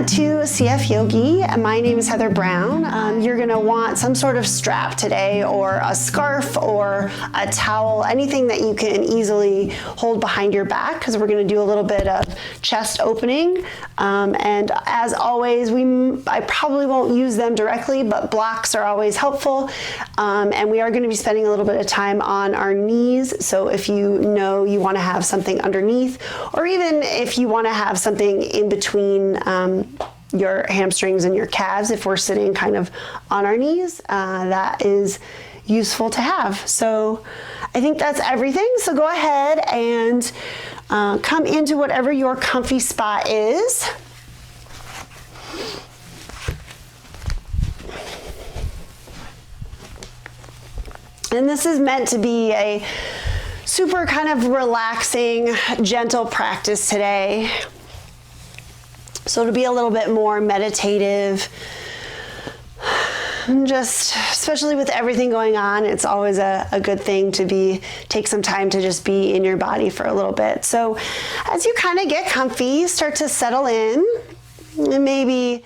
to CF Yogi. My name is Heather Brown. You're going to want some sort of strap today, or a scarf or a towel, anything that you can easily hold behind your back, because we're going to do a little bit of chest opening. And as always, I probably won't use them directly, but blocks are always helpful. And we are going to be spending a little bit of time on our knees. So if you know you want to have something underneath, or even if you want to have something in between your hamstrings and your calves, if we're sitting kind of on our knees, that is useful to have. So I think that's everything. So go ahead and come into whatever your comfy spot is. And this is meant to be a super kind of relaxing, gentle practice today. So it'll be a little bit more meditative. Just, especially with everything going on, it's always a good thing to take some time to just be in your body for a little bit. So as you kind of get comfy, start to settle in, and maybe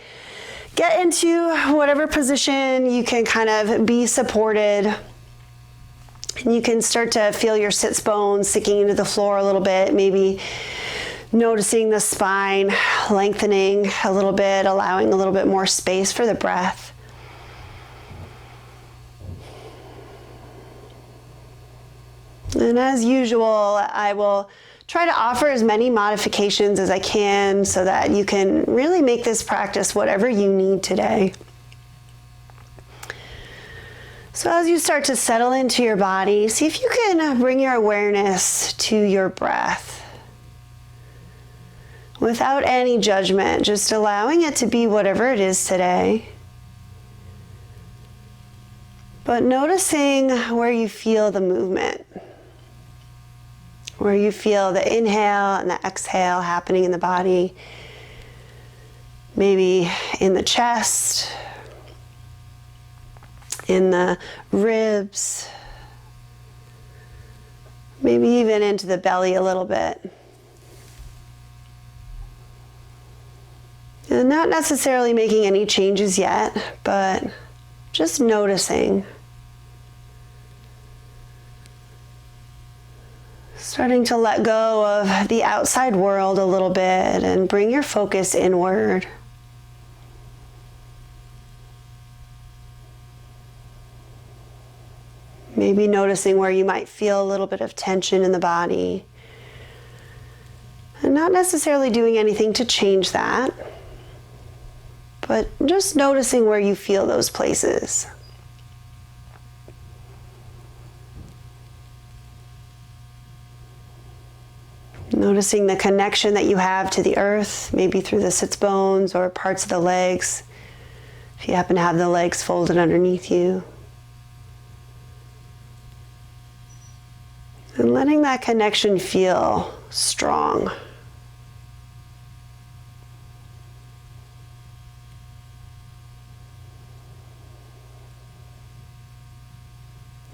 get into whatever position you can kind of be supported. And you can start to feel your sits bones sinking into the floor a little bit, maybe noticing the spine lengthening a little bit, allowing a little bit more space for the breath. And as usual, I will try to offer as many modifications as I can so that you can really make this practice whatever you need today. So as you start to settle into your body, see if you can bring your awareness to your breath without any judgment, just allowing it to be whatever it is today. But noticing where you feel the movement, where you feel the inhale and the exhale happening in the body, maybe in the chest, in the ribs, maybe even into the belly a little bit. And not necessarily making any changes yet, but just noticing. Starting to let go of the outside world a little bit and bring your focus inward. Maybe noticing where you might feel a little bit of tension in the body. And not necessarily doing anything to change that, but just noticing where you feel those places. Noticing the connection that you have to the earth, maybe through the sits bones or parts of the legs, if you happen to have the legs folded underneath you. And letting that connection feel strong.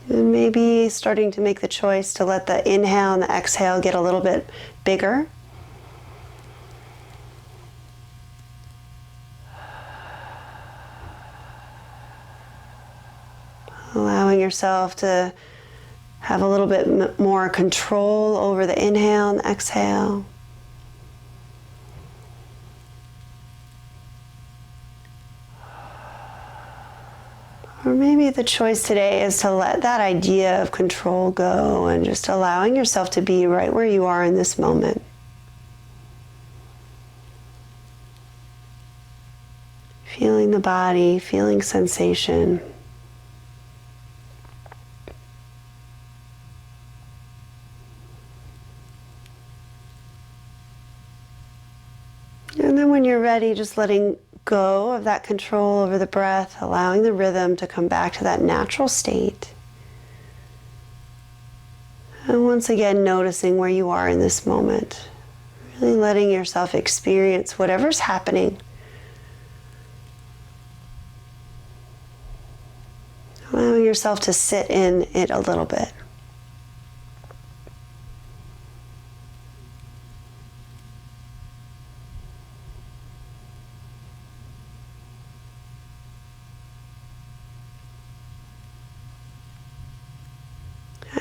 And maybe starting to make the choice to let the inhale and the exhale get a little bit bigger. Allowing yourself to have a little bit more control over the inhale and the exhale. Or maybe the choice today is to let that idea of control go and just allowing yourself to be right where you are in this moment. Feeling the body, feeling sensation. And then when you're ready, just letting go of that control over the breath, allowing the rhythm to come back to that natural state. And once again, noticing where you are in this moment. Really letting yourself experience whatever's happening. Allowing yourself to sit in it a little bit.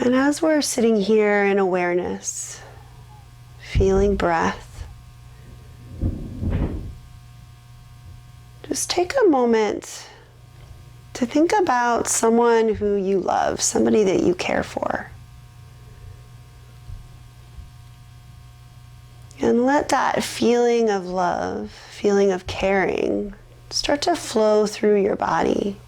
And as we're sitting here in awareness, feeling breath, just take a moment to think about someone who you love, somebody that you care for. And let that feeling of love, feeling of caring, start to flow through your body.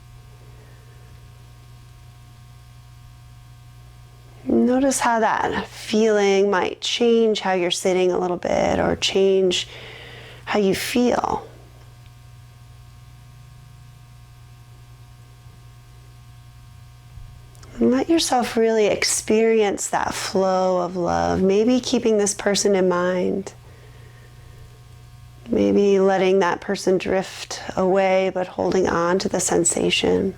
Notice how that feeling might change how you're sitting a little bit or change how you feel. And let yourself really experience that flow of love, maybe keeping this person in mind. Maybe letting that person drift away, but holding on to the sensation.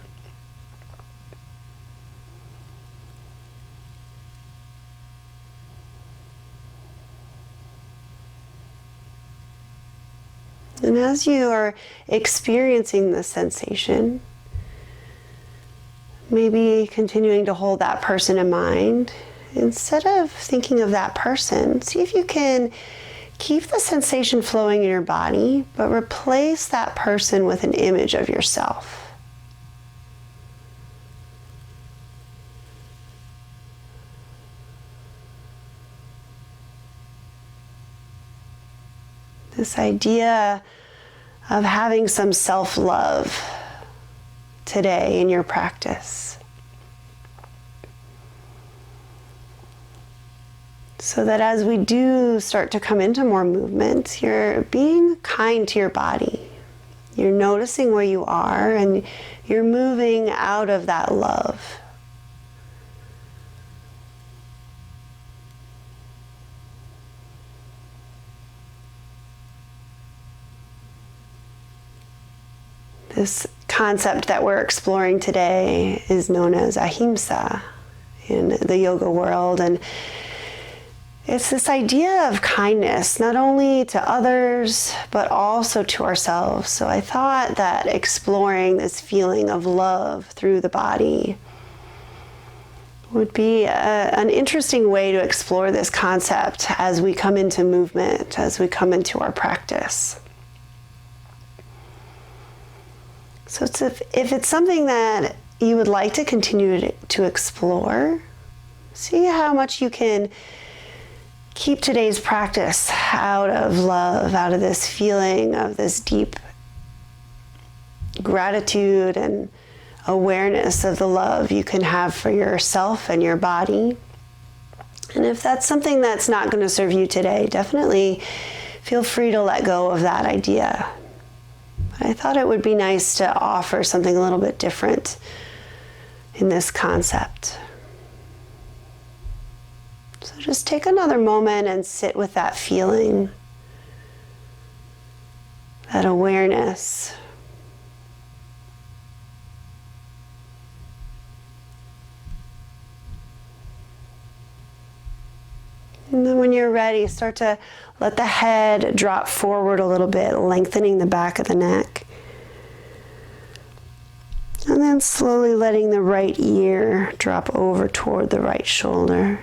And as you are experiencing this sensation, maybe continuing to hold that person in mind, instead of thinking of that person, see if you can keep the sensation flowing in your body, but replace that person with an image of yourself. This idea of having some self-love today in your practice, so that as we do start to come into more movement, you're being kind to your body. You're noticing where you are and you're moving out of that love. This concept that we're exploring today is known as ahimsa in the yoga world, and it's this idea of kindness, not only to others, but also to ourselves. So I thought that exploring this feeling of love through the body would be an interesting way to explore this concept as we come into movement, as we come into our practice. So if it's something that you would like to continue to explore, see how much you can keep today's practice out of love, out of this feeling of this deep gratitude and awareness of the love you can have for yourself and your body. And if that's something that's not going to serve you today, definitely feel free to let go of that idea. I thought it would be nice to offer something a little bit different in this concept. So just take another moment and sit with that feeling, that awareness. And then when you're ready, start to let the head drop forward a little bit, lengthening the back of the neck. And then slowly letting the right ear drop over toward the right shoulder.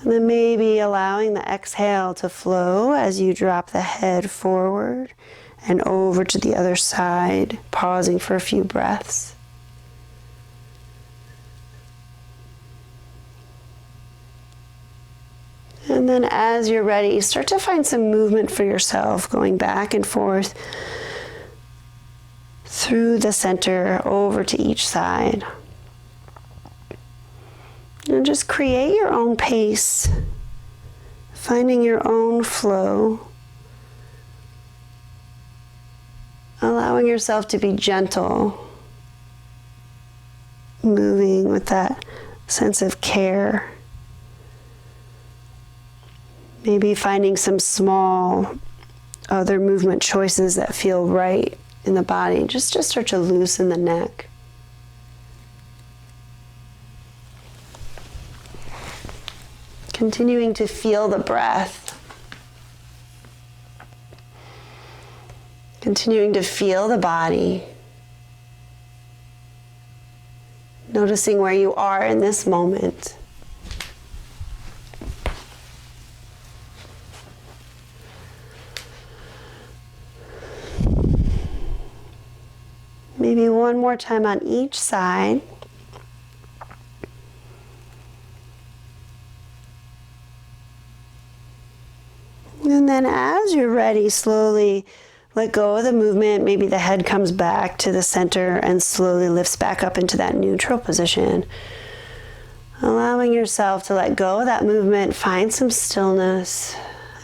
And then maybe allowing the exhale to flow as you drop the head forward and over to the other side, pausing for a few breaths. And then as you're ready, start to find some movement for yourself, going back and forth through the center, over to each side. And just create your own pace, finding your own flow, allowing yourself to be gentle, moving with that sense of care. Maybe finding some small other movement choices that feel right in the body, just to start to loosen the neck. Continuing to feel the breath. Continuing to feel the body. noticing where you are in this moment. Maybe one more time on each side. And then as you're ready, slowly let go of the movement. Maybe the head comes back to the center and slowly lifts back up into that neutral position. Allowing yourself to let go of that movement, find some stillness,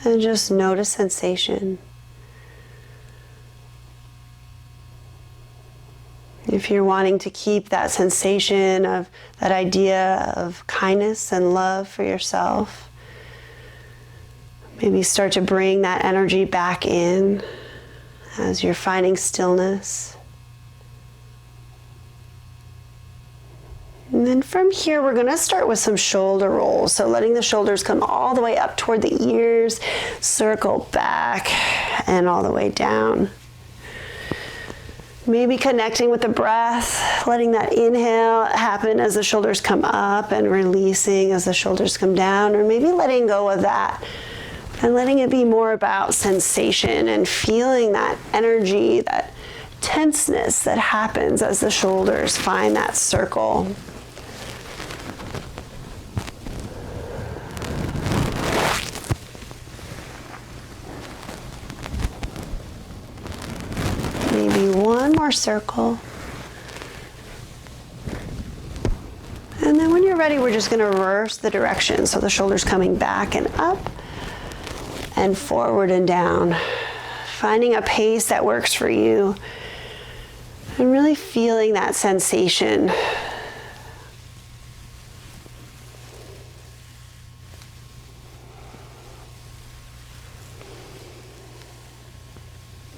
and just notice sensation. If you're wanting to keep that sensation of that idea of kindness and love for yourself, maybe start to bring that energy back in as you're finding stillness. And then from here, we're going to start with some shoulder rolls. So letting the shoulders come all the way up toward the ears, circle back, and all the way down. Maybe connecting with the breath, letting that inhale happen as the shoulders come up and releasing as the shoulders come down, or maybe letting go of that and letting it be more about sensation and feeling that energy, that tenseness that happens as the shoulders find that circle. Maybe one more circle. And then when you're ready, we're just going to reverse the direction. So the shoulders coming back and up and forward and down. Finding a pace that works for you and really feeling that sensation.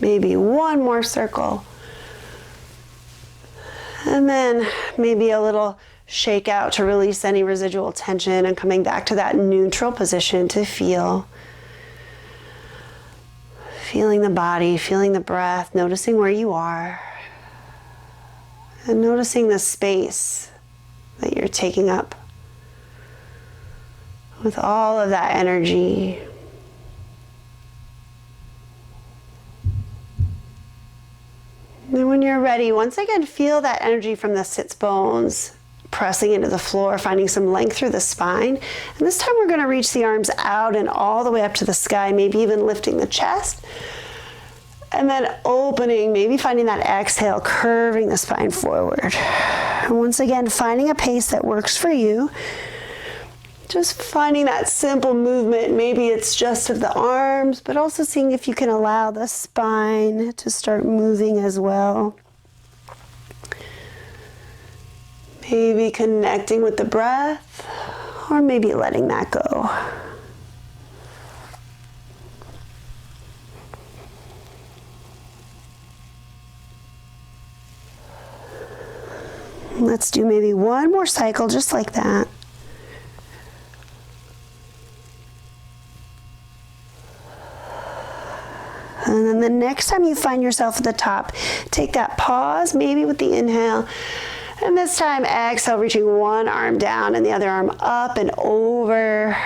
Maybe one more circle. And then maybe a little shake out to release any residual tension and coming back to that neutral position to feel. Feeling the body, feeling the breath, noticing where you are. And noticing the space that you're taking up with all of that energy. And when you're ready, once again, feel that energy from the sits bones pressing into the floor, finding some length through the spine. And this time we're going to reach the arms out and all the way up to the sky, maybe even lifting the chest. And then opening, maybe finding that exhale, curving the spine forward. And once again, finding a pace that works for you. Just finding that simple movement. Maybe it's just of the arms, but also seeing if you can allow the spine to start moving as well. Maybe connecting with the breath, or maybe letting that go. Let's do maybe one more cycle just like that. And then the next time you find yourself at the top, take that pause, maybe with the inhale. And this time, exhale, reaching one arm down and the other arm up and over.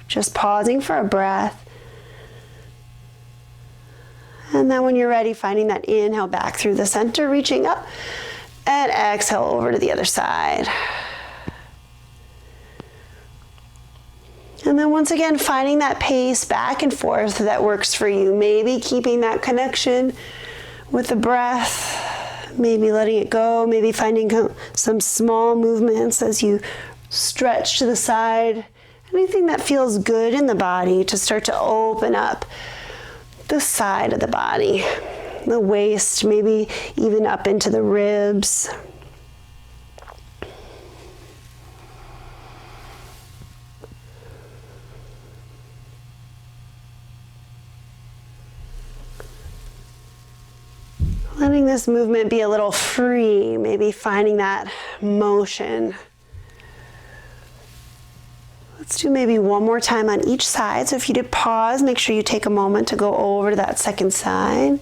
Just pausing for a breath. And then when you're ready, finding that inhale back through the center, reaching up. And exhale over to the other side. And then once again, finding that pace back and forth that works for you. Maybe keeping that connection with the breath. Maybe letting it go. Maybe finding some small movements as you stretch to the side. Anything that feels good in the body to start to open up the side of the body. The waist, maybe even up into the ribs. Letting this movement be a little free, maybe finding that motion. Let's do maybe one more time on each side. So if you did pause, make sure you take a moment to go over to that second side.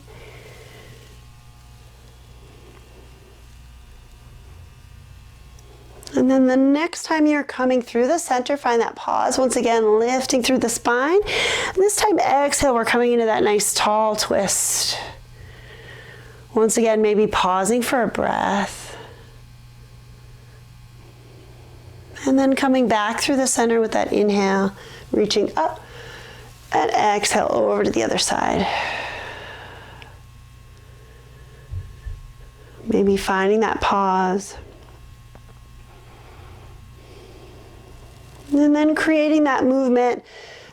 And then the next time you're coming through the center, find that pause. Once again, lifting through the spine. And this time, exhale, we're coming into that nice tall twist. Once again, maybe pausing for a breath. And then coming back through the center with that inhale, reaching up, and exhale over to the other side. Maybe finding that pause. And then creating that movement,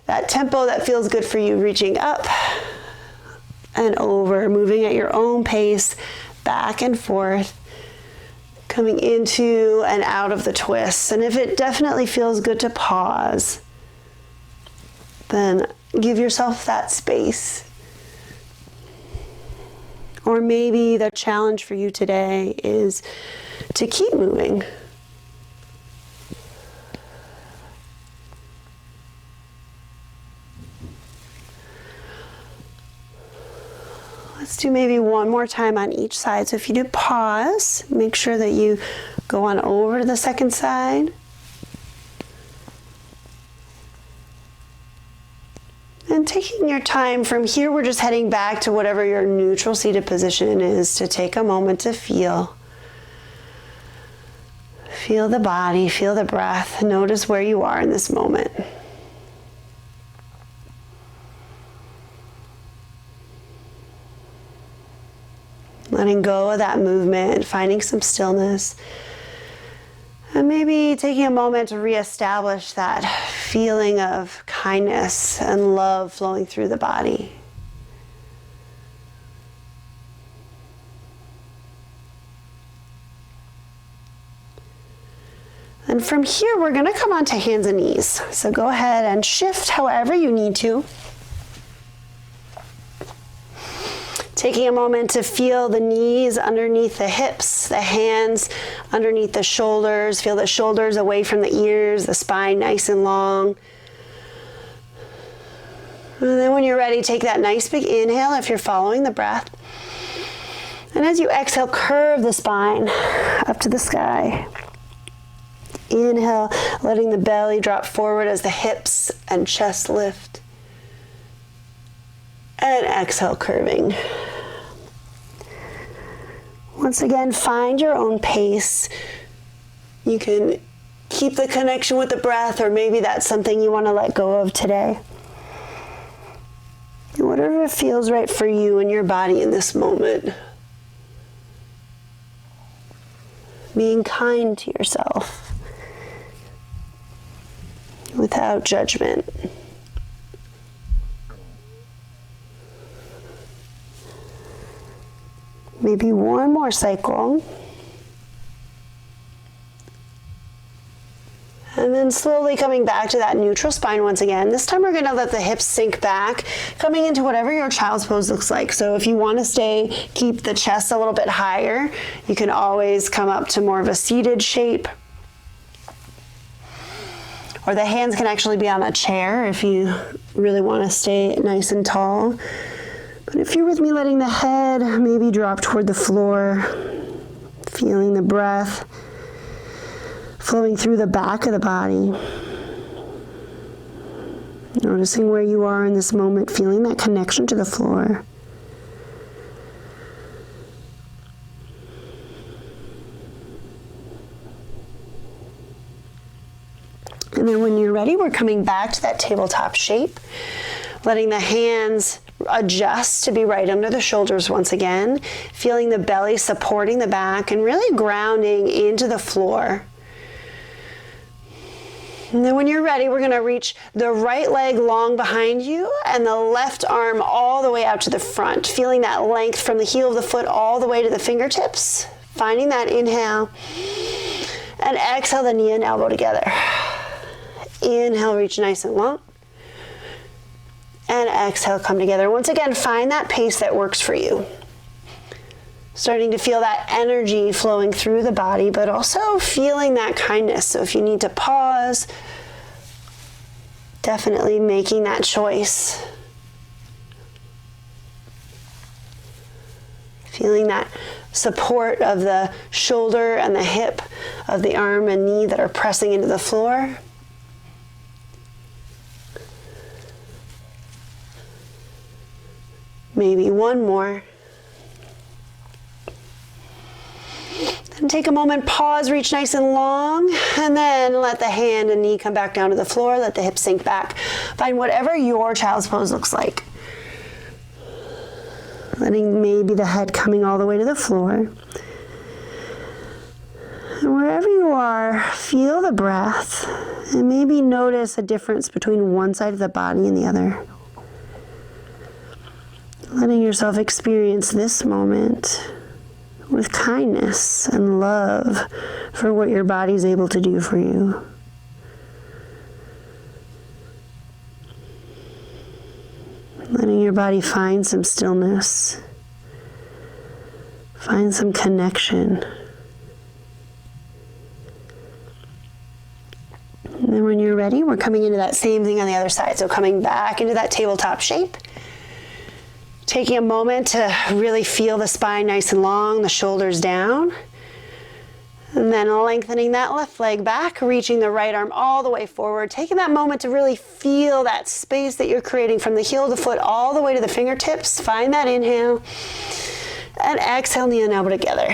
that tempo that feels good for you, reaching up and over, moving at your own pace, back and forth, coming into and out of the twists. And if it definitely feels good to pause, then give yourself that space. Or maybe the challenge for you today is to keep moving. Let's do maybe one more time on each side. So if you do pause, make sure that you go on over to the second side. And taking your time from here, we're just heading back to whatever your neutral seated position is, to take a moment to feel. Feel the body, feel the breath. Notice where you are in this moment. Letting go of that movement, finding some stillness. And maybe taking a moment to reestablish that feeling of kindness and love flowing through the body. And from here, we're going to come onto hands and knees. So go ahead and shift however you need to. Taking a moment to feel the knees underneath the hips, the hands underneath the shoulders. Feel the shoulders away from the ears, the spine nice and long. And then when you're ready, take that nice big inhale if you're following the breath. And as you exhale, curve the spine up to the sky. Inhale, letting the belly drop forward as the hips and chest lift. And exhale, curving. Once again, find your own pace. You can keep the connection with the breath, or maybe that's something you want to let go of today. Whatever feels right for you and your body in this moment. Being kind to yourself without judgment. Maybe one more cycle. And then slowly coming back to that neutral spine once again. This time we're going to let the hips sink back, coming into whatever your child's pose looks like. So if you want to keep the chest a little bit higher, you can always come up to more of a seated shape. Or the hands can actually be on a chair if you really want to stay nice and tall. But if you're with me, letting the head maybe drop toward the floor, feeling the breath flowing through the back of the body. Noticing where you are in this moment, feeling that connection to the floor. And then when you're ready, we're coming back to that tabletop shape, letting the hands adjust to be right under the shoulders once again, feeling the belly supporting the back and really grounding into the floor. And then when you're ready, we're going to reach the right leg long behind you and the left arm all the way out to the front, feeling that length from the heel of the foot all the way to the fingertips, finding that inhale, and exhale the knee and elbow together. Inhale, reach nice and long. And exhale, come together. Once again, find that pace that works for you. Starting to feel that energy flowing through the body, but also feeling that kindness. So if you need to pause, definitely making that choice. Feeling that support of the shoulder and the hip of the arm and knee that are pressing into the floor. Maybe one more. Then take a moment, pause, reach nice and long, and then let the hand and knee come back down to the floor, let the hips sink back. Find whatever your child's pose looks like. Letting maybe the head coming all the way to the floor. And wherever you are, feel the breath, and maybe notice a difference between one side of the body and the other. Letting yourself experience this moment with kindness and love for what your body's able to do for you. Letting your body find some stillness, find some connection. And then when you're ready, we're coming into that same thing on the other side. So coming back into that tabletop shape. Taking a moment to really feel the spine nice and long, the shoulders down. And then lengthening that left leg back, reaching the right arm all the way forward. Taking that moment to really feel that space that you're creating from the heel to foot all the way to the fingertips. Find that inhale. And exhale, knee and elbow together.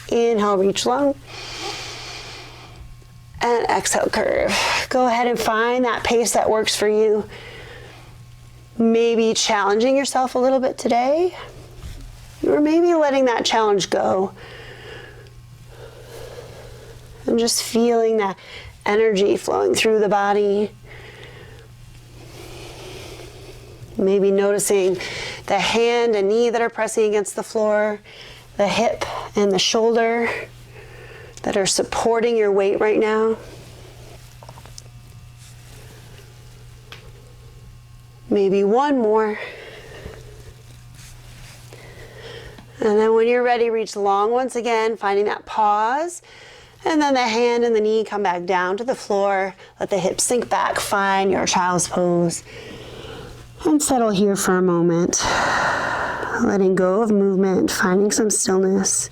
Inhale, reach long. And exhale, curve. Go ahead and find that pace that works for you. Maybe challenging yourself a little bit today, or maybe letting that challenge go. And just feeling that energy flowing through the body. Maybe noticing the hand and knee that are pressing against the floor, the hip and the shoulder that are supporting your weight right now. Maybe one more. And then when you're ready, reach long once again, finding that pause. And then the hand and the knee come back down to the floor. Let the hips sink back. Find your child's pose. And settle here for a moment. Letting go of movement, finding some stillness.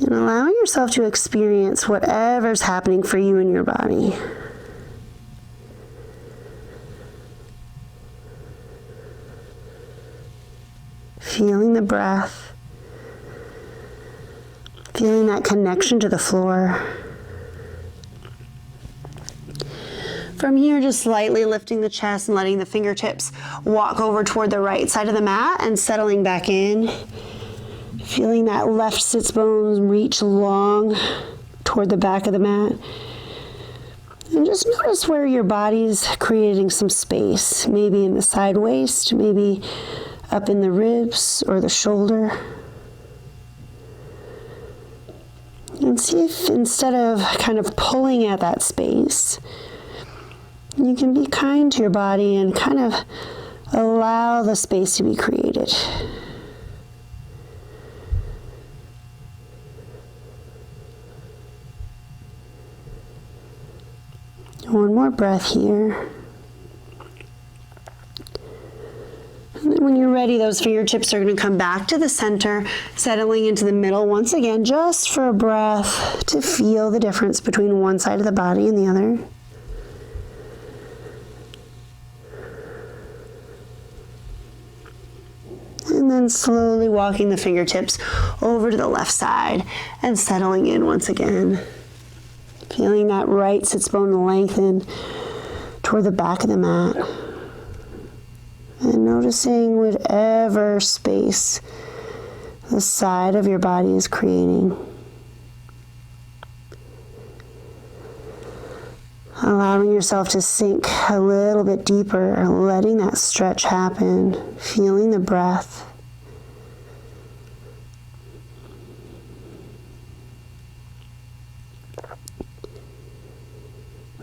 And allowing yourself to experience whatever's happening for you in your body. Feeling the breath, feeling that connection to the floor. From here, just slightly lifting the chest and letting the fingertips walk over toward the right side of the mat and settling back in. Feeling that left sits bones reach long toward the back of the mat. And just notice where your body's creating some space, maybe in the side waist, maybe up in the ribs or the shoulder. And see if instead of kind of pulling at that space, you can be kind to your body and kind of allow the space to be created. One more breath here. And then when you're ready, those fingertips are going to come back to the center, settling into the middle once again, just for a breath to feel the difference between one side of the body and the other. And then slowly walking the fingertips over to the left side and settling in once again. Feeling that right sits bone lengthen toward the back of the mat. And noticing whatever space the side of your body is creating. Allowing yourself to sink a little bit deeper, letting that stretch happen, feeling the breath.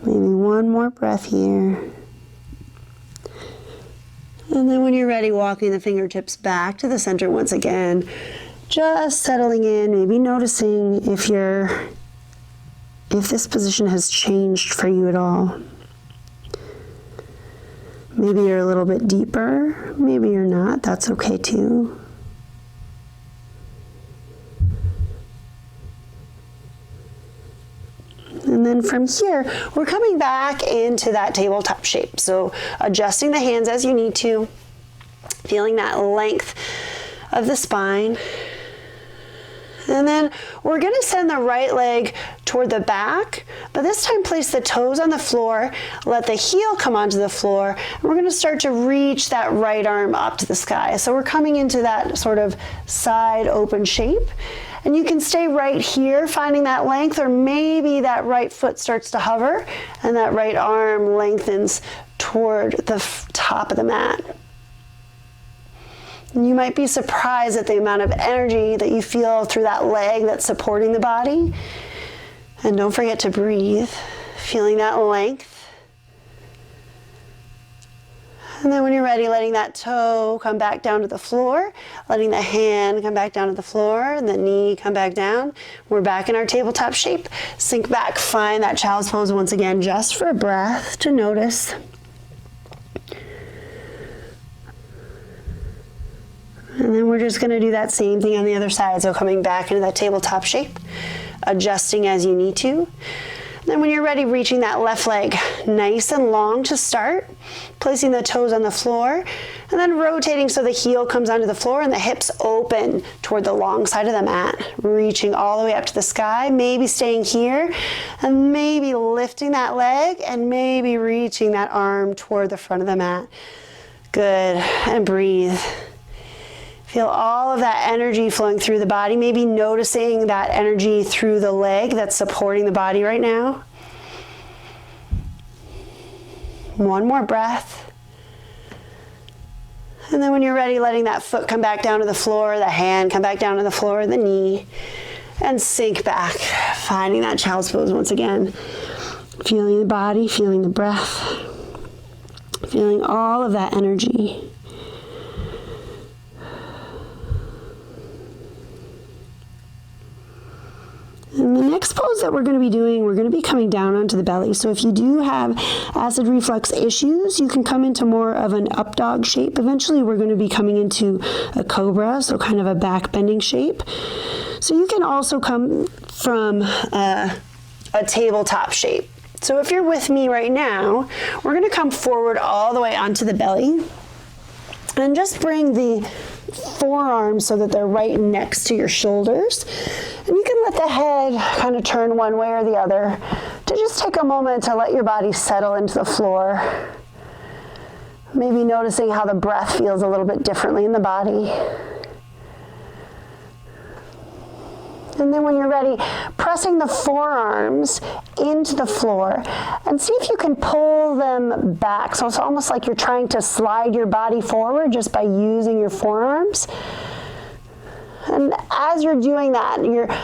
Maybe one more breath here. And then when you're ready, walking the fingertips back to the center once again, just settling in, maybe noticing if this position has changed for you at all. Maybe you're a little bit deeper, maybe you're not, that's okay too. And then from here, we're coming back into that tabletop shape. So adjusting the hands as you need to, feeling that length of the spine. And then we're going to send the right leg toward the back, but this time place the toes on the floor, let the heel come onto the floor, and we're going to start to reach that right arm up to the sky. So we're coming into that sort of side open shape. And you can stay right here, finding that length, or maybe that right foot starts to hover and that right arm lengthens toward the top of the mat. And you might be surprised at the amount of energy that you feel through that leg that's supporting the body. And don't forget to breathe, feeling that length. And then when you're ready, letting that toe come back down to the floor, letting the hand come back down to the floor, and the knee come back down. We're back in our tabletop shape. Sink back, find that child's pose once again, just for a breath to notice. And then we're just going to do that same thing on the other side. So coming back into that tabletop shape, adjusting as you need to. Then when you're ready, reaching that left leg nice and long to start, placing the toes on the floor, and then rotating so the heel comes onto the floor and the hips open toward the long side of the mat, reaching all the way up to the sky, maybe staying here, and maybe lifting that leg, and maybe reaching that arm toward the front of the mat. Good, and breathe. Feel all of that energy flowing through the body, maybe noticing that energy through the leg that's supporting the body right now. One more breath. And then when you're ready, letting that foot come back down to the floor, the hand come back down to the floor, the knee, and sink back, finding that child's pose once again. Feeling the body, feeling the breath, feeling all of that energy. And the next pose that we're going to be doing, we're going to be coming down onto the belly. So if you do have acid reflux issues, you can come into more of an up dog shape. Eventually we're going to be coming into a cobra, so kind of a back bending shape. So you can also come from a tabletop shape. So if you're with me right now, we're going to come forward all the way onto the belly and just bring the forearms so that they're right next to your shoulders. And you can let the head kind of turn one way or the other to just take a moment to let your body settle into the floor. Maybe noticing how the breath feels a little bit differently in the body. And then when you're ready, pressing the forearms into the floor and see if you can pull them back. So it's almost like you're trying to slide your body forward just by using your forearms. And as you're doing that,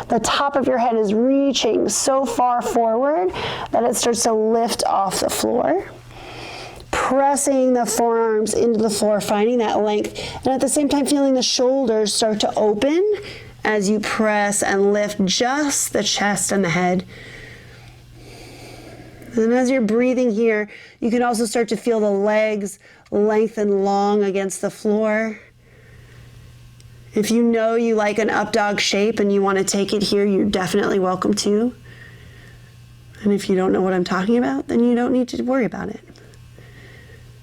the top of your head is reaching so far forward that it starts to lift off the floor. Pressing the forearms into the floor, finding that length, and at the same time feeling the shoulders start to open as you press and lift just the chest and the head. And as you're breathing here, you can also start to feel the legs lengthen long against the floor. If you know you like an up dog shape and you want to take it here, you're definitely welcome to. And if you don't know what I'm talking about, then you don't need to worry about it.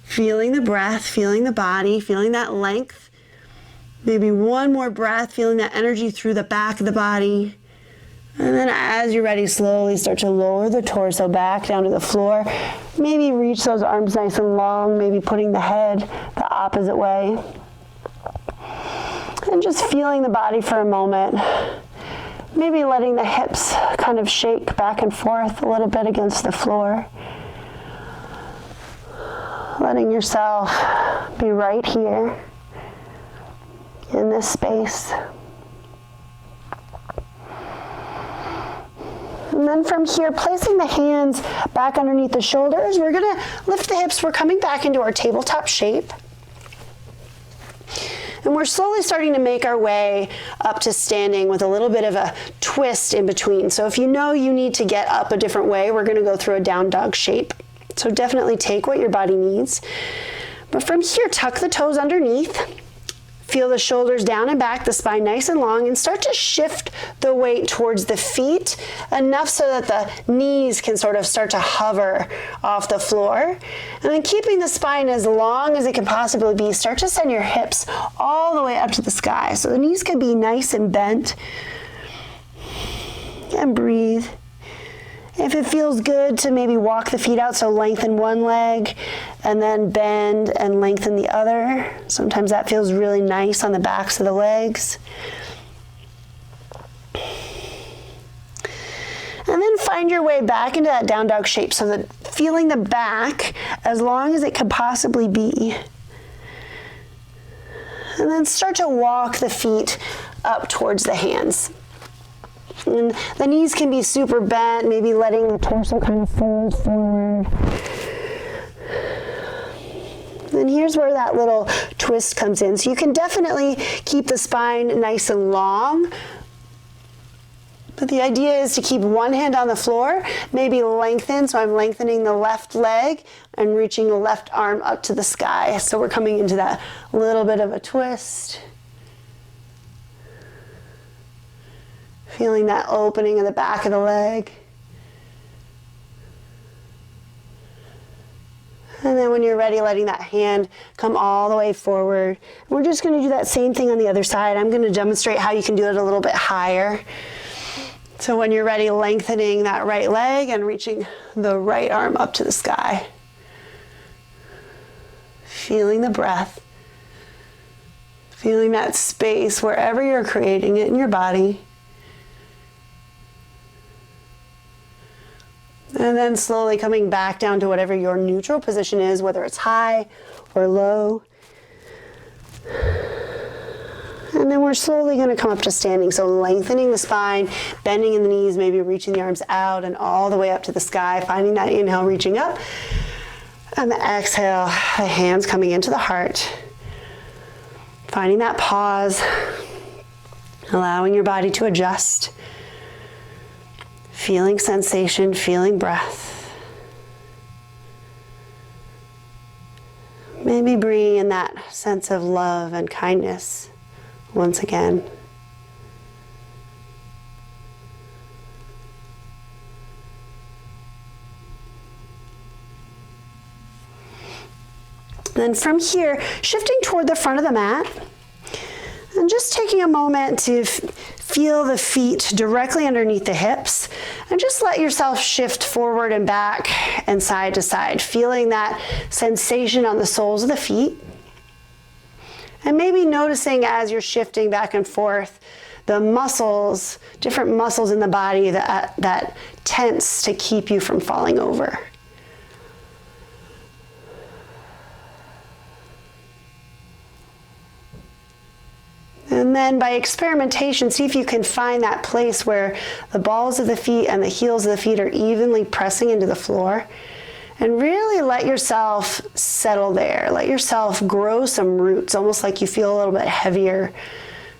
Feeling the breath, feeling the body, feeling that length. Maybe one more breath, feeling that energy through the back of the body. And then as you're ready, slowly start to lower the torso back down to the floor. Maybe reach those arms nice and long, maybe putting the head the opposite way. And just feeling the body for a moment. Maybe letting the hips kind of shake back and forth a little bit against the floor. Letting yourself be right here in this space. And then from here, placing the hands back underneath the shoulders, we're going to lift the hips. We're coming back into our tabletop shape. And we're slowly starting to make our way up to standing with a little bit of a twist in between. So if you know you need to get up a different way, we're going to go through a down dog shape. So definitely take what your body needs. But from here, tuck the toes underneath. Feel the shoulders down and back, the spine nice and long, and start to shift the weight towards the feet enough so that the knees can sort of start to hover off the floor. And then keeping the spine as long as it can possibly be, start to send your hips all the way up to the sky. So the knees can be nice and bent. And breathe. If it feels good to maybe walk the feet out, so lengthen one leg and then bend and lengthen the other. Sometimes that feels really nice on the backs of the legs. And then find your way back into that down dog shape, so that feeling the back as long as it could possibly be. And then start to walk the feet up towards the hands. And the knees can be super bent, maybe letting the torso kind of fold forward. And here's where that little twist comes in. So you can definitely keep the spine nice and long. But the idea is to keep one hand on the floor, maybe lengthen. So I'm lengthening the left leg and reaching the left arm up to the sky. So we're coming into that little bit of a twist. Feeling that opening of the back of the leg. And then when you're ready, letting that hand come all the way forward. We're just going to do that same thing on the other side. I'm going to demonstrate how you can do it a little bit higher. So when you're ready, lengthening that right leg and reaching the right arm up to the sky. Feeling the breath. Feeling that space wherever you're creating it in your body. And then slowly coming back down to whatever your neutral position is, whether it's high or low. And then we're slowly going to come up to standing. So lengthening the spine, bending in the knees, maybe reaching the arms out and all the way up to the sky. Finding that inhale, reaching up. And the exhale, the hands coming into the heart. Finding that pause. Allowing your body to adjust. Feeling sensation, feeling breath. Maybe bringing in that sense of love and kindness once again. Then from here, shifting toward the front of the mat, and just taking a moment to feel the feet directly underneath the hips, and just let yourself shift forward and back and side to side, feeling that sensation on the soles of the feet. And maybe noticing as you're shifting back and forth, the muscles, different muscles in the body that tense to keep you from falling over. And then by experimentation, see if you can find that place where the balls of the feet and the heels of the feet are evenly pressing into the floor. And really let yourself settle there. Let yourself grow some roots, almost like you feel a little bit heavier.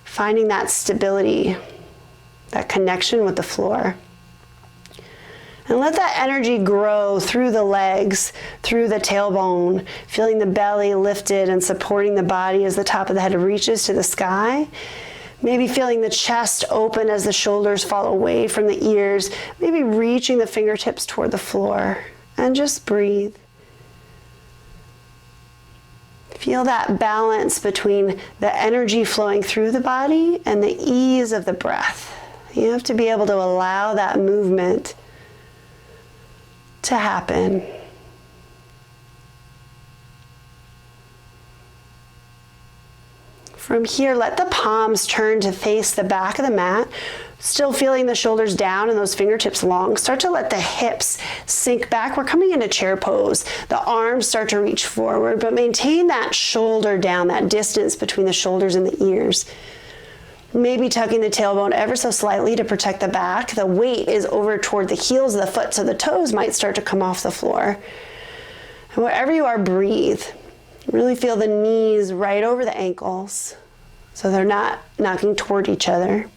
Finding that stability, that connection with the floor. And let that energy grow through the legs, through the tailbone, feeling the belly lifted and supporting the body as the top of the head reaches to the sky. Maybe feeling the chest open as the shoulders fall away from the ears. Maybe reaching the fingertips toward the floor. And just breathe. Feel that balance between the energy flowing through the body and the ease of the breath. You have to be able to allow that movement to happen. From here, let the palms turn to face the back of the mat. Still feeling the shoulders down and those fingertips long. Start to let the hips sink back. We're coming into chair pose. The arms start to reach forward, but maintain that shoulder down, that distance between the shoulders and the ears. Maybe tucking the tailbone ever so slightly to protect the back. The weight is over toward the heels of the foot, so the toes might start to come off the floor. And wherever you are, breathe. Really feel the knees right over the ankles, so they're not knocking toward each other.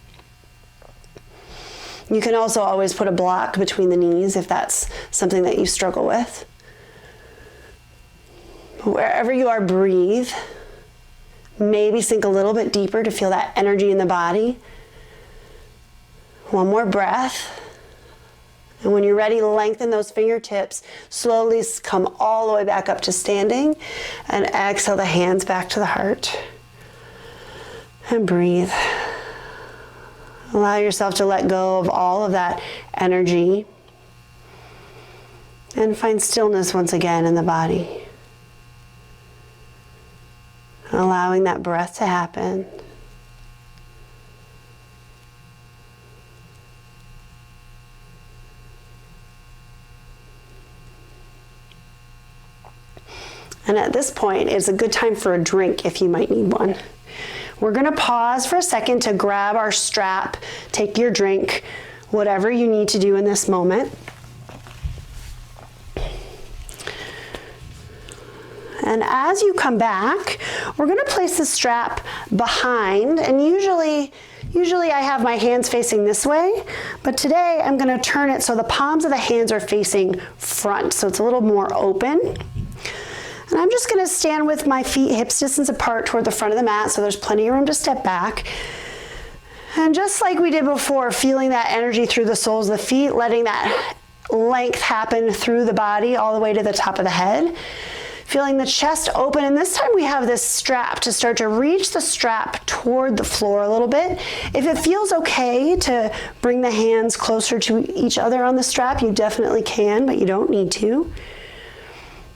You can also always put a block between the knees if that's something that you struggle with. Wherever you are, breathe. Maybe sink a little bit deeper to feel that energy in the body. One more breath. And when you're ready, lengthen those fingertips. Slowly come all the way back up to standing. And exhale the hands back to the heart. And breathe. Allow yourself to let go of all of that energy. And find stillness once again in the body. Allowing that breath to happen. And at this point, it's a good time for a drink if you might need one. We're going to pause for a second to grab our strap, take your drink, whatever you need to do in this moment. And as you come back, we're going to place the strap behind, and usually I have my hands facing this way, but today I'm going to turn it so the palms of the hands are facing front, so it's a little more open. And I'm just going to stand with my feet hips distance apart toward the front of the mat, so there's plenty of room to step back. And just like we did before, feeling that energy through the soles of the feet, letting that length happen through the body all the way to the top of the head. Feeling the chest open, and this time we have this strap to start to reach the strap toward the floor a little bit. If it feels okay to bring the hands closer to each other on the strap, you definitely can, but you don't need to.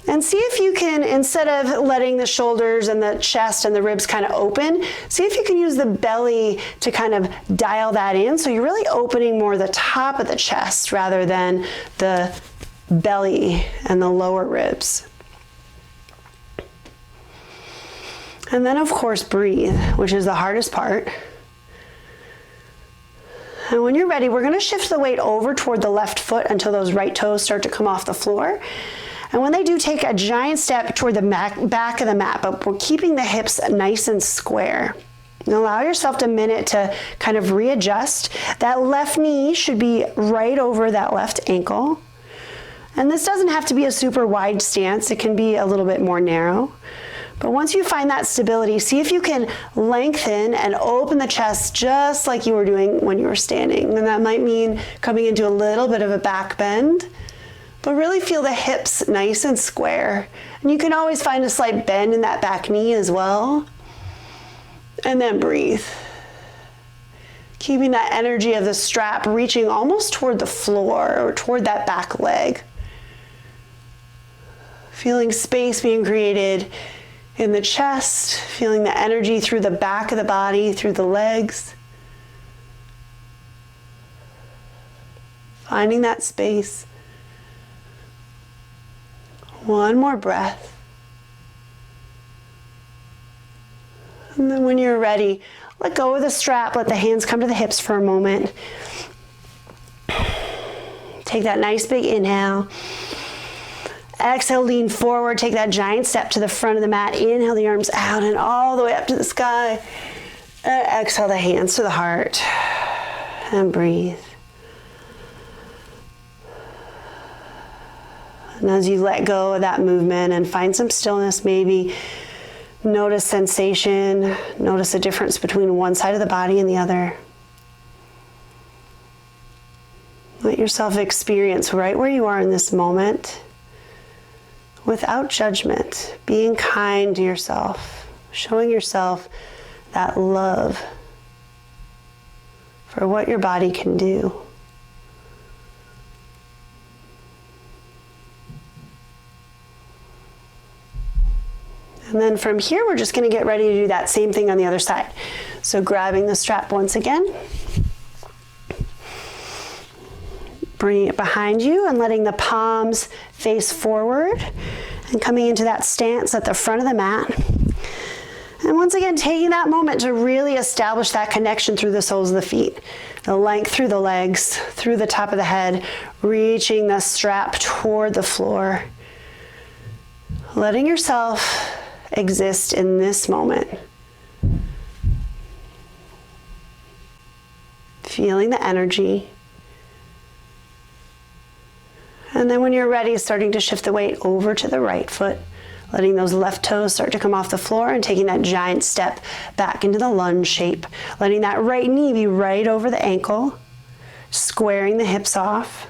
And see if you can, instead of letting the shoulders and the chest and the ribs kind of open, see if you can use the belly to kind of dial that in. So you're really opening more the top of the chest rather than the belly and the lower ribs. And then, of course, breathe, which is the hardest part. And when you're ready, we're going to shift the weight over toward the left foot until those right toes start to come off the floor. And when they do, take a giant step toward the back of the mat, but we're keeping the hips nice and square. And allow yourself a minute to kind of readjust. That left knee should be right over that left ankle. And this doesn't have to be a super wide stance. It can be a little bit more narrow. But once you find that stability, see if you can lengthen and open the chest just like you were doing when you were standing. And that might mean coming into a little bit of a back bend, but really feel the hips nice and square. And you can always find a slight bend in that back knee as well. And then breathe. Keeping that energy of the strap reaching almost toward the floor or toward that back leg. Feeling space being created in the chest, feeling the energy through the back of the body, through the legs. Finding that space. One more breath. And then when you're ready, let go of the strap, let the hands come to the hips for a moment. Take that nice big inhale. Exhale, lean forward, take that giant step to the front of the mat. Inhale the arms out and all the way up to the sky. And exhale the hands to the heart. And breathe. And as you let go of that movement and find some stillness, maybe notice sensation, notice the difference between one side of the body and the other. Let yourself experience right where you are in this moment. Without judgment, being kind to yourself, showing yourself that love for what your body can do. And then from here, we're just going to get ready to do that same thing on the other side. So grabbing the strap once again, bringing it behind you and letting the palms face forward and coming into that stance at the front of the mat. And once again, taking that moment to really establish that connection through the soles of the feet, the length through the legs, through the top of the head, reaching the strap toward the floor, letting yourself exist in this moment. Feeling the energy. And then when you're ready, starting to shift the weight over to the right foot, letting those left toes start to come off the floor and taking that giant step back into the lunge shape. Letting that right knee be right over the ankle, squaring the hips off.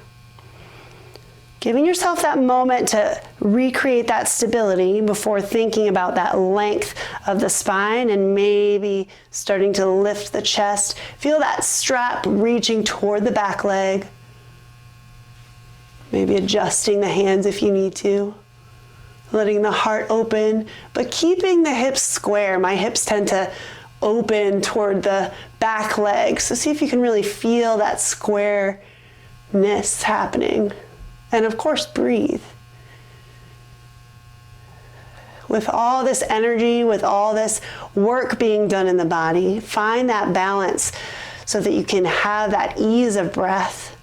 Giving yourself that moment to recreate that stability before thinking about that length of the spine and maybe starting to lift the chest. Feel that strap reaching toward the back leg. Maybe adjusting the hands if you need to. Letting the heart open, but keeping the hips square. My hips tend to open toward the back leg. So see if you can really feel that squareness happening. And of course, breathe. With all this energy, with all this work being done in the body, find that balance so that you can have that ease of breath,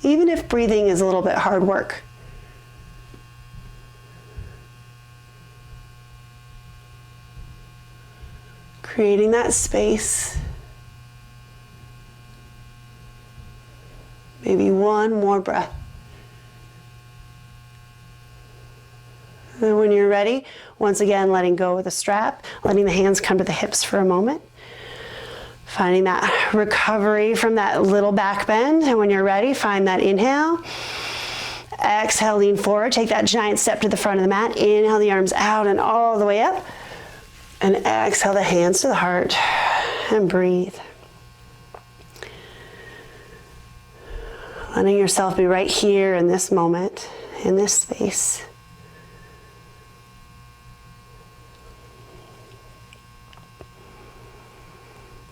even if breathing is a little bit hard work. Creating that space. Maybe one more breath. And when you're ready, once again, letting go of the strap, letting the hands come to the hips for a moment. Finding that recovery from that little back bend. And when you're ready, find that inhale. Exhale, lean forward. Take that giant step to the front of the mat. Inhale the arms out and all the way up. And exhale the hands to the heart. And breathe. Letting yourself be right here in this moment, in this space.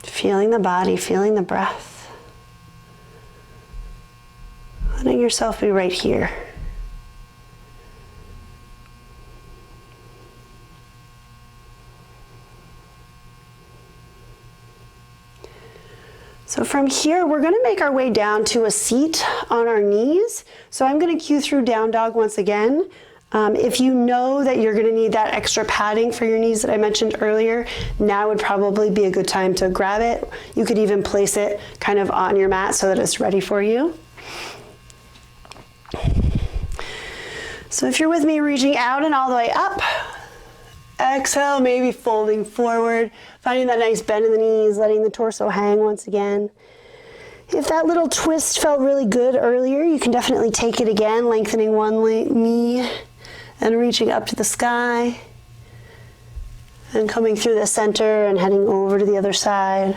Feeling the body, feeling the breath. Letting yourself be right here. So from here, we're going to make our way down to a seat on our knees. So I'm going to cue through down dog once again. If you know that you're going to need that extra padding for your knees that I mentioned earlier, now would probably be a good time to grab it. You could even place it kind of on your mat so that it's ready for you. So if you're with me, reaching out and all the way up. Exhale, maybe folding forward, finding that nice bend in the knees, letting the torso hang once again. If that little twist felt really good earlier, you can definitely take it again, lengthening one knee and reaching up to the sky and coming through the center and heading over to the other side.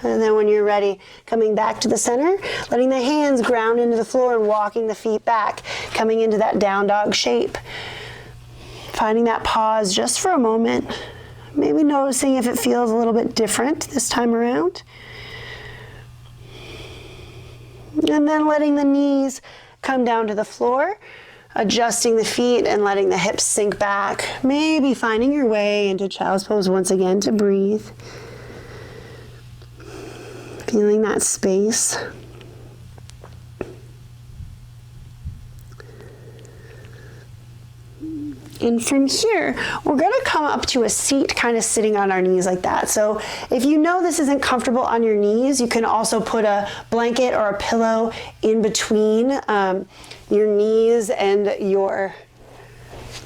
And then when you're ready, coming back to the center, letting the hands ground into the floor and walking the feet back, coming into that down dog shape. Finding that pause just for a moment. Maybe noticing if it feels a little bit different this time around. And then letting the knees come down to the floor, adjusting the feet and letting the hips sink back. Maybe finding your way into child's pose once again to breathe. Feeling that space. And from here, we're going to come up to a seat kind of sitting on our knees like that. So if you know this isn't comfortable on your knees, you can also put a blanket or a pillow in between your knees and your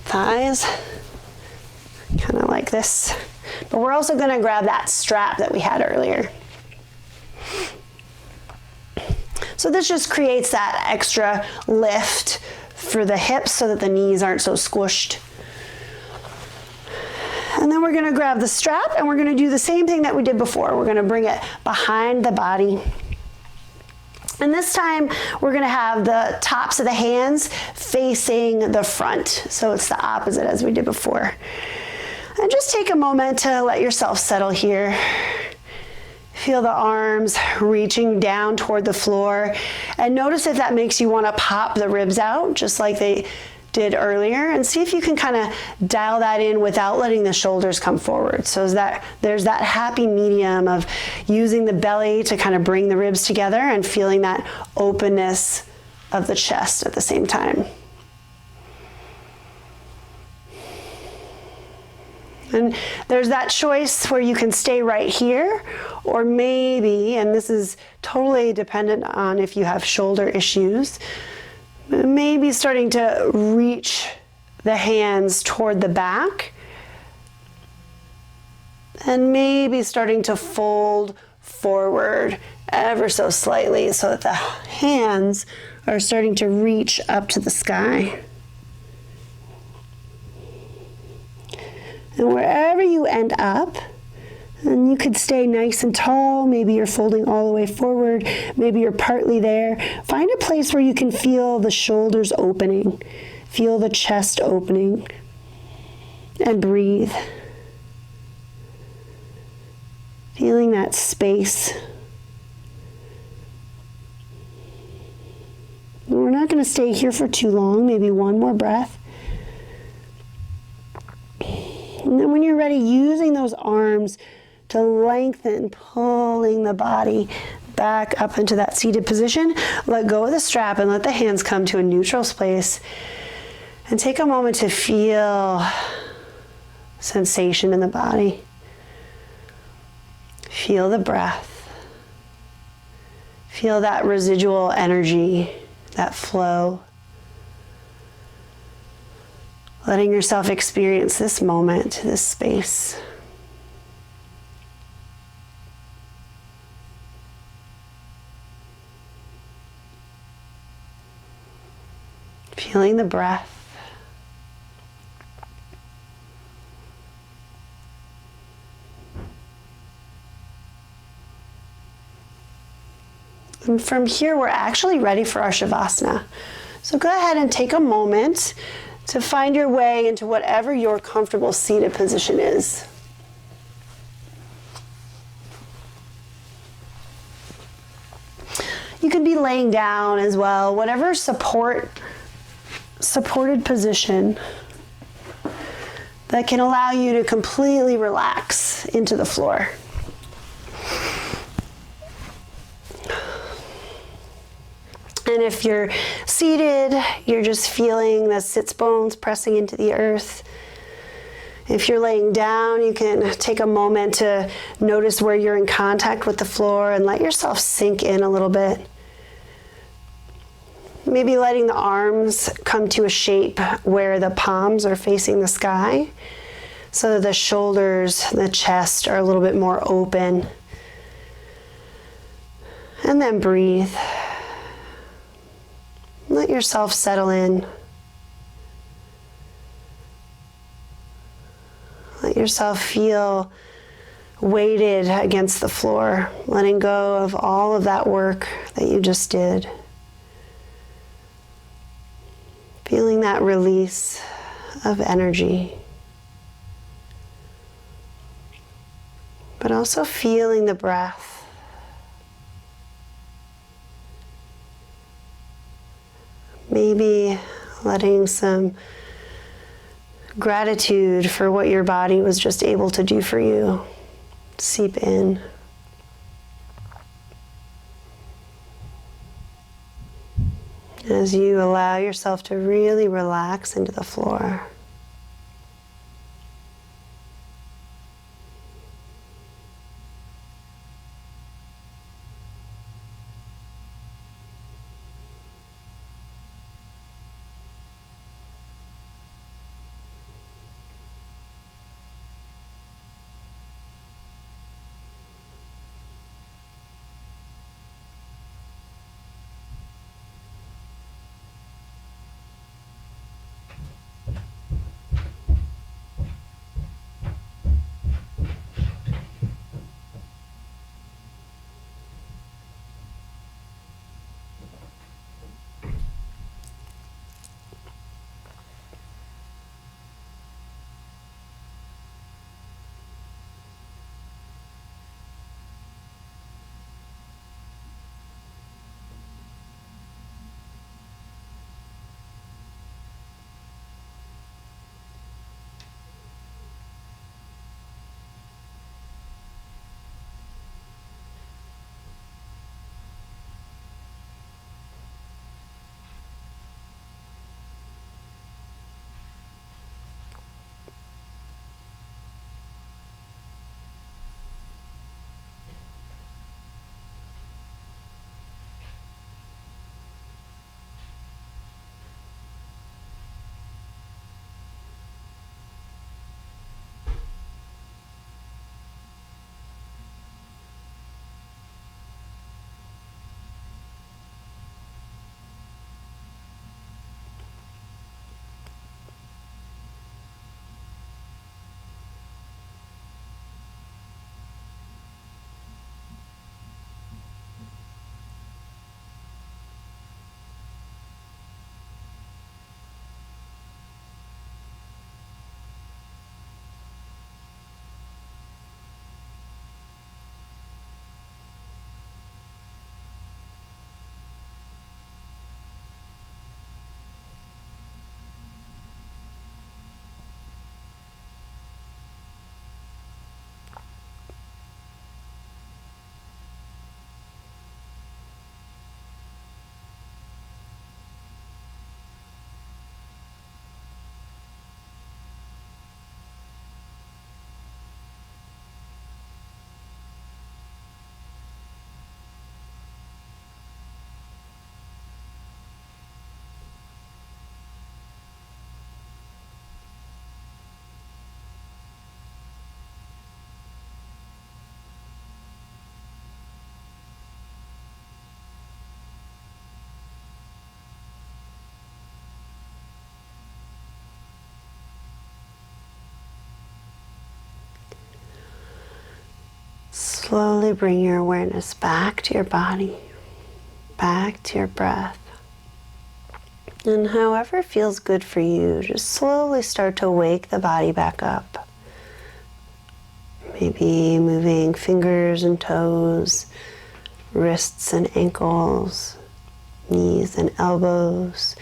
thighs. Kind of like this. But we're also going to grab that strap that we had earlier. So this just creates that extra lift for the hips so that the knees aren't so squished. And then we're going to grab the strap and we're going to do the same thing that we did before. We're going to bring it behind the body. And this time we're going to have the tops of the hands facing the front. So it's the opposite as we did before. And just take a moment to let yourself settle here. Feel the arms reaching down toward the floor. And notice if that makes you want to pop the ribs out, just like they did earlier. And see if you can kind of dial that in without letting the shoulders come forward. So that there's that happy medium of using the belly to kind of bring the ribs together and feeling that openness of the chest at the same time. And there's that choice where you can stay right here, or maybe, and this is totally dependent on if you have shoulder issues, Maybe starting to reach the hands toward the back. And maybe starting to fold forward ever so slightly so that the hands are starting to reach up to the sky. And wherever you end up, and you could stay nice and tall, maybe you're folding all the way forward, maybe you're partly there. Find a place where you can feel the shoulders opening, feel the chest opening, and breathe. Feeling that space. We're not going to stay here for too long, maybe one more breath. And then when you're ready, using those arms to lengthen, pulling the body back up into that seated position. Let go of the strap and let the hands come to a neutral place. And take a moment to feel sensation in the body. Feel the breath. Feel that residual energy, that flow. Letting yourself experience this moment, this space. Feeling the breath. And from here, we're actually ready for our Shavasana. So go ahead and take a moment to find your way into whatever your comfortable seated position is. You could be laying down as well, whatever supported position that can allow you to completely relax into the floor. And if you're seated, you're just feeling the sits bones pressing into the earth. If you're laying down, you can take a moment to notice where you're in contact with the floor and let yourself sink in a little bit. Maybe letting the arms come to a shape where the palms are facing the sky, so that the shoulders, the chest are a little bit more open. And then breathe. Let yourself settle in. Let yourself feel weighted against the floor, letting go of all of that work that you just did. Feeling that release of energy. But also feeling the breath. Maybe letting some gratitude for what your body was just able to do for you seep in. As you allow yourself to really relax into the floor. Slowly bring your awareness back to your body, back to your breath. And however feels good for you, just slowly start to wake the body back up. Maybe moving fingers and toes, wrists and ankles, knees and elbows.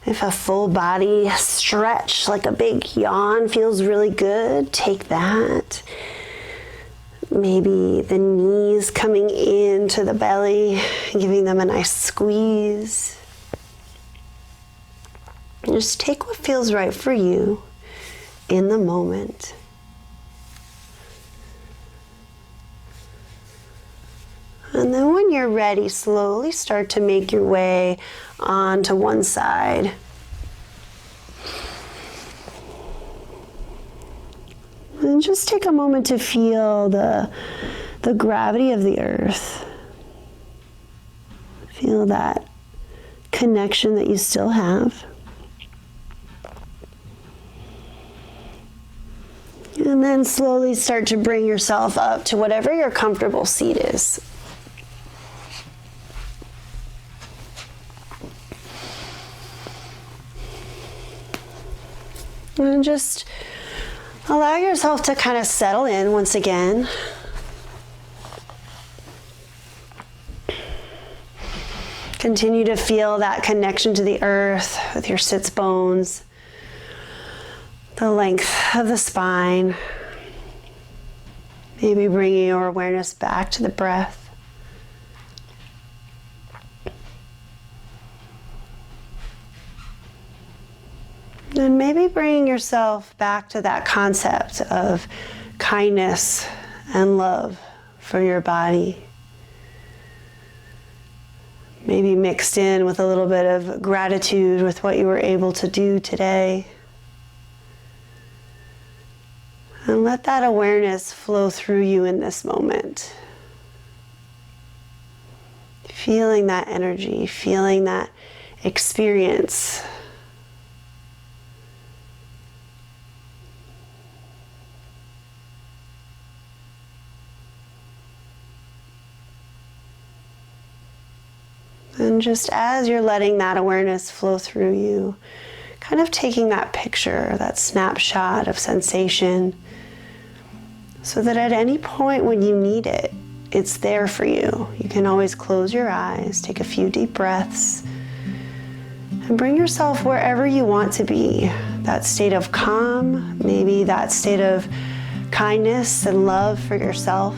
If a full body stretch, like a big yawn, feels really good, take that. Maybe the knees coming into the belly, giving them a nice squeeze. Just take what feels right for you in the moment. And then when you're ready, slowly start to make your way onto one side. And just take a moment to feel the gravity of the earth. Feel that connection that you still have. And then slowly start to bring yourself up to whatever your comfortable seat is. And just allow yourself to kind of settle in once again. Continue to feel that connection to the earth with your sits bones, the length of the spine. Maybe bringing your awareness back to the breath. And maybe bringing yourself back to that concept of kindness and love for your body. Maybe mixed in with a little bit of gratitude with what you were able to do today. And let that awareness flow through you in this moment. Feeling that energy, feeling that experience. And just as you're letting that awareness flow through you, kind of taking that picture, that snapshot of sensation, so that at any point when you need it, it's there for you. You can always close your eyes, take a few deep breaths, and bring yourself wherever you want to be. That state of calm, maybe that state of kindness and love for yourself,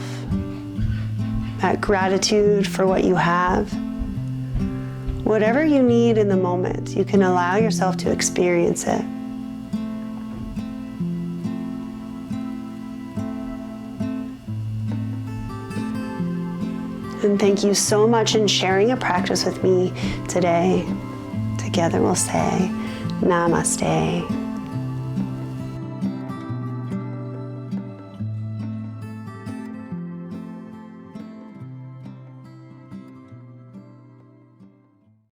that gratitude for what you have. Whatever you need in the moment, you can allow yourself to experience it. And thank you so much in sharing a practice with me today. Together we'll say, Namaste.